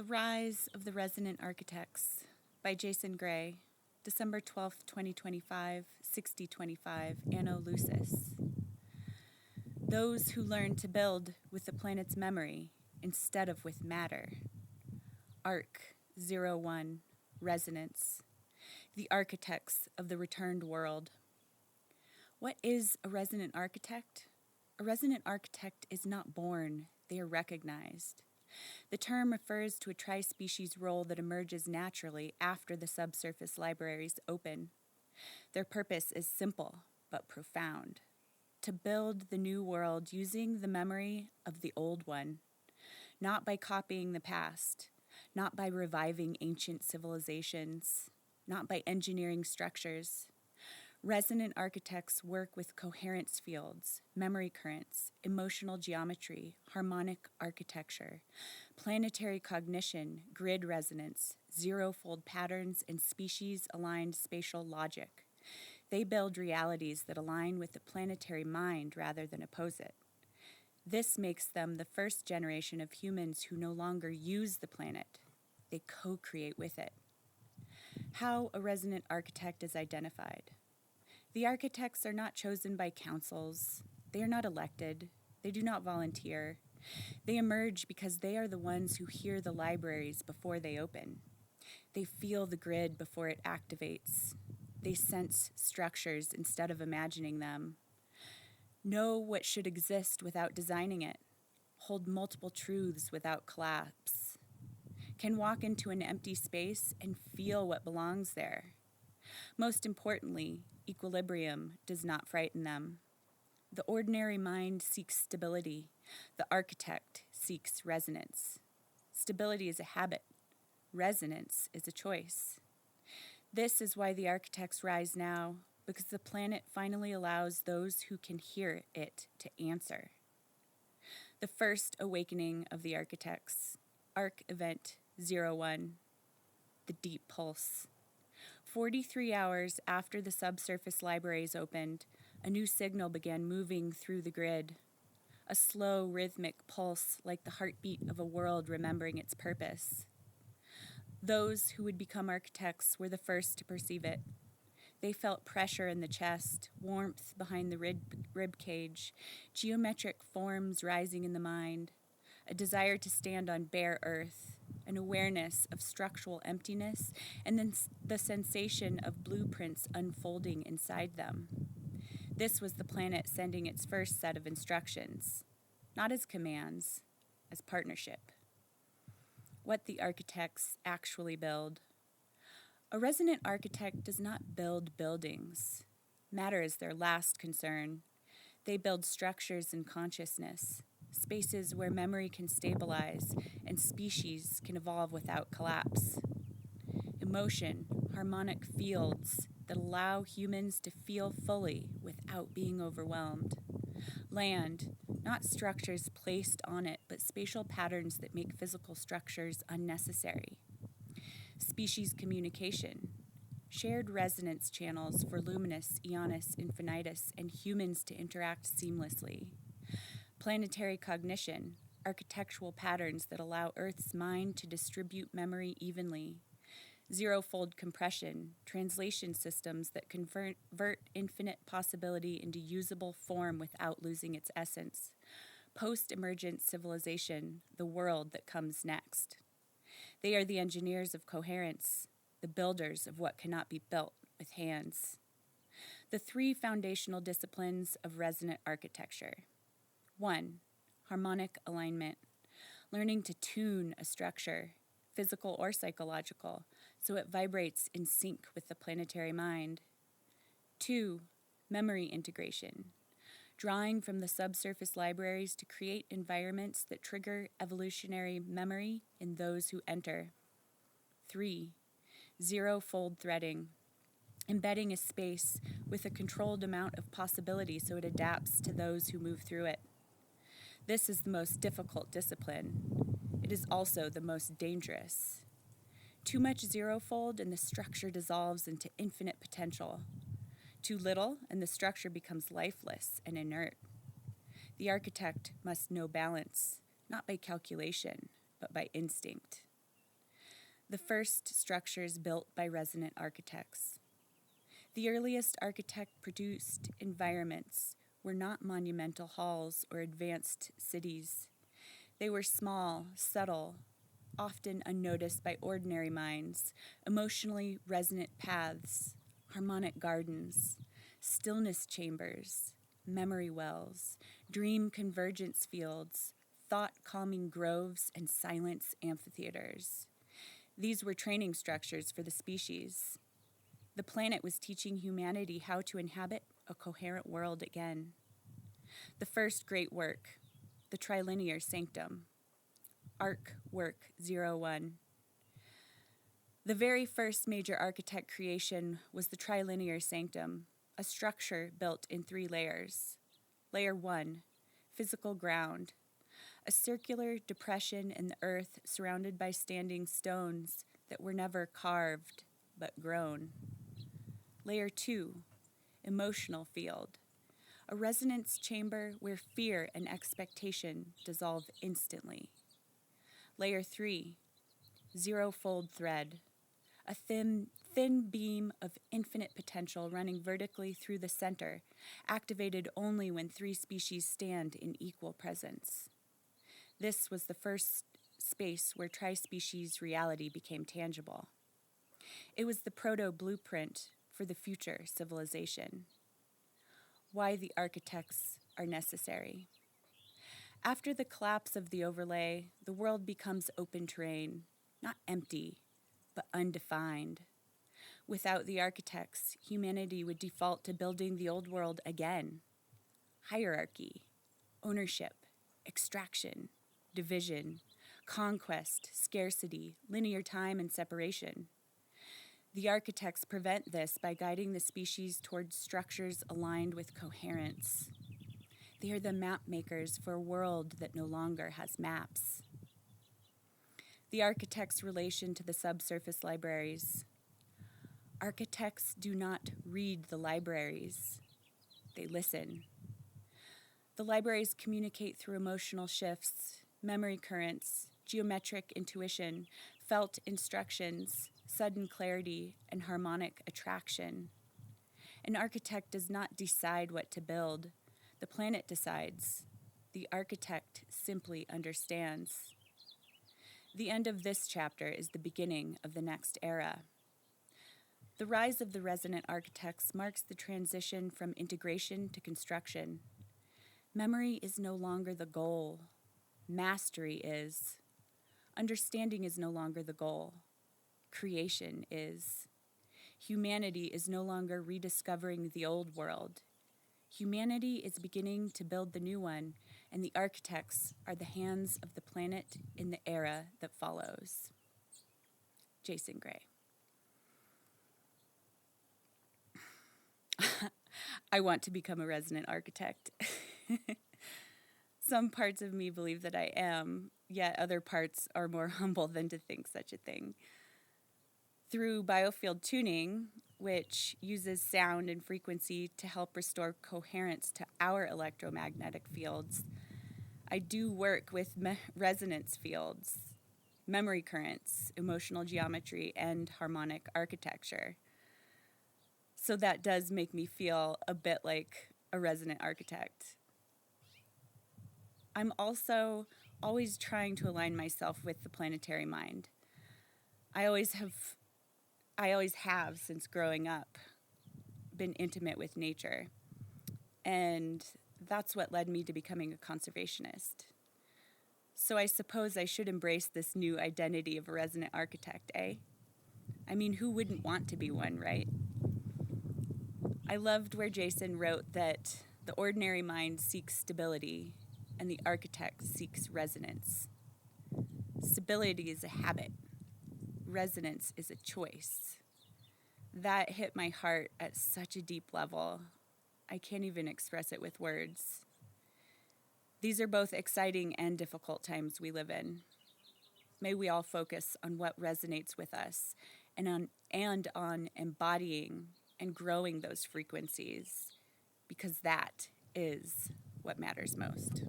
The Rise of the Resonant Architects by Jason Gray, December 12th, 2025, 6025, Anno Lucis. Those who learn to build with the planet's memory instead of with matter. Arc 01, Resonance. The Architects of the Returned World. What is a resonant architect? A resonant architect is not born, they are recognized. The term refers to a tri-species role that emerges naturally after the subsurface libraries open. Their purpose is simple but profound: to build the new world using the memory of the old one, not by copying the past, not by reviving ancient civilizations, not by engineering structures. Resonant architects work with coherence fields, memory currents, emotional geometry, harmonic architecture, planetary cognition, grid resonance, zero-fold patterns, and species-aligned spatial logic. They build realities that align with the planetary mind rather than oppose it. This makes them the first generation of humans who no longer use the planet. They co-create with it. How a resonant architect is identified. The architects are not chosen by councils. They are not elected. They do not volunteer. They emerge because they are the ones who hear the libraries before they open. They feel the grid before it activates. They sense structures instead of imagining them. Know what should exist without designing it. Hold multiple truths without collapse. Can walk into an empty space and feel what belongs there. Most importantly, equilibrium does not frighten them. The ordinary mind seeks stability. The architect seeks resonance. Stability is a habit. Resonance is a choice. This is why the architects rise now, because the planet finally allows those who can hear it to answer. The first awakening of the architects. Arc Event 01. The Deep Pulse. 43 hours after the subsurface libraries opened, a new signal began moving through the grid. A slow, rhythmic pulse like the heartbeat of a world remembering its purpose. Those who would become architects were the first to perceive it. They felt pressure in the chest, warmth behind the rib cage, geometric forms rising in the mind, a desire to stand on bare earth, an awareness of structural emptiness, and then the sensation of blueprints unfolding inside them. This was the planet sending its first set of instructions, not as commands, as partnership. What the architects actually build. A resonant architect does not build buildings. Matter is their last concern. They build structures in consciousness, spaces where memory can stabilize and species can evolve without collapse. Emotion, harmonic fields that allow humans to feel fully without being overwhelmed. Land, not structures placed on it, but spatial patterns that make physical structures unnecessary. Species communication, shared resonance channels for luminous, ionis, infinitus, and humans to interact seamlessly. Planetary cognition, architectural patterns that allow Earth's mind to distribute memory evenly. Zero-fold compression, translation systems that convert infinite possibility into usable form without losing its essence. Post-emergent civilization, the world that comes next. They are the engineers of coherence, the builders of what cannot be built with hands. The three foundational disciplines of resonant architecture. 1. Harmonic alignment, learning to tune a structure, physical or psychological, so it vibrates in sync with the planetary mind. 2. Memory integration, drawing from the subsurface libraries to create environments that trigger evolutionary memory in those who enter. 3. Zero-fold threading, embedding a space with a controlled amount of possibility so it adapts to those who move through it. This is the most difficult discipline. It is also the most dangerous. Too much zero-fold and the structure dissolves into infinite potential. Too little and the structure becomes lifeless and inert. The architect must know balance, not by calculation, but by instinct. the first structures built by resonant architects. The earliest architect-produced environments were not monumental halls or advanced cities. They were small, subtle, often unnoticed by ordinary minds, emotionally resonant paths, harmonic gardens, stillness chambers, memory wells, dream convergence fields, thought-calming groves, and silence amphitheaters. These were training structures for the species. The planet was teaching humanity how to inhabit a coherent world again. The first great work, the trilinear sanctum, Arc Work 01. The very first major architect creation was the trilinear sanctum, a structure built in 3 layers. Layer 1, physical ground, a circular depression in the earth surrounded by standing stones that were never carved but grown. Layer 2, emotional field, a resonance chamber where fear and expectation dissolve instantly. Layer 3, zero-fold thread, a thin beam of infinite potential running vertically through the center, activated only when 3 species stand in equal presence. This was the first space where tri-species reality became tangible. It was the proto-blueprint for the future civilization. Why the architects are necessary. After the collapse of the overlay, the world becomes open terrain, not empty, but undefined. Without the architects, humanity would default to building the old world again. Hierarchy, ownership, extraction, division, conquest, scarcity, linear time, and separation. The architects prevent this by guiding the species towards structures aligned with coherence. They are the map makers for a world that no longer has maps. The architect's relation to the subsurface libraries. Architects do not read the libraries, they listen. The libraries communicate through emotional shifts, memory currents, geometric intuition, felt instructions, sudden clarity, and harmonic attraction. An architect does not decide what to build. The planet decides. The architect simply understands. The end of this chapter is the beginning of the next era. The rise of the resonant architects marks the transition from integration to construction. Memory is no longer the goal. Mastery is. Understanding is no longer the goal. Creation is. Humanity is no longer rediscovering the old world. Humanity is beginning to build the new one, and the architects are the hands of the planet in the era that follows. Jason Gray. I want to become a resonant architect. Some parts of me believe that I am, yet other parts are more humble than to think such a thing. Through biofield tuning, which uses sound and frequency to help restore coherence to our electromagnetic fields, I do work with resonance fields, memory currents, emotional geometry, and harmonic architecture. So that does make me feel a bit like a resonant architect. I'm also always trying to align myself with the planetary mind. I always have since growing up been intimate with nature, and that's what led me to becoming a conservationist. So I suppose I should embrace this new identity of a resonant architect, eh? I mean, who wouldn't want to be one, right? I loved where Jason wrote that the ordinary mind seeks stability and the architect seeks resonance. Stability is a habit. Resonance is a choice. That hit my heart at such a deep level. I can't even express it with words. These are both exciting and difficult times we live in. May we all focus on what resonates with us and on embodying and growing those frequencies, because that is what matters most.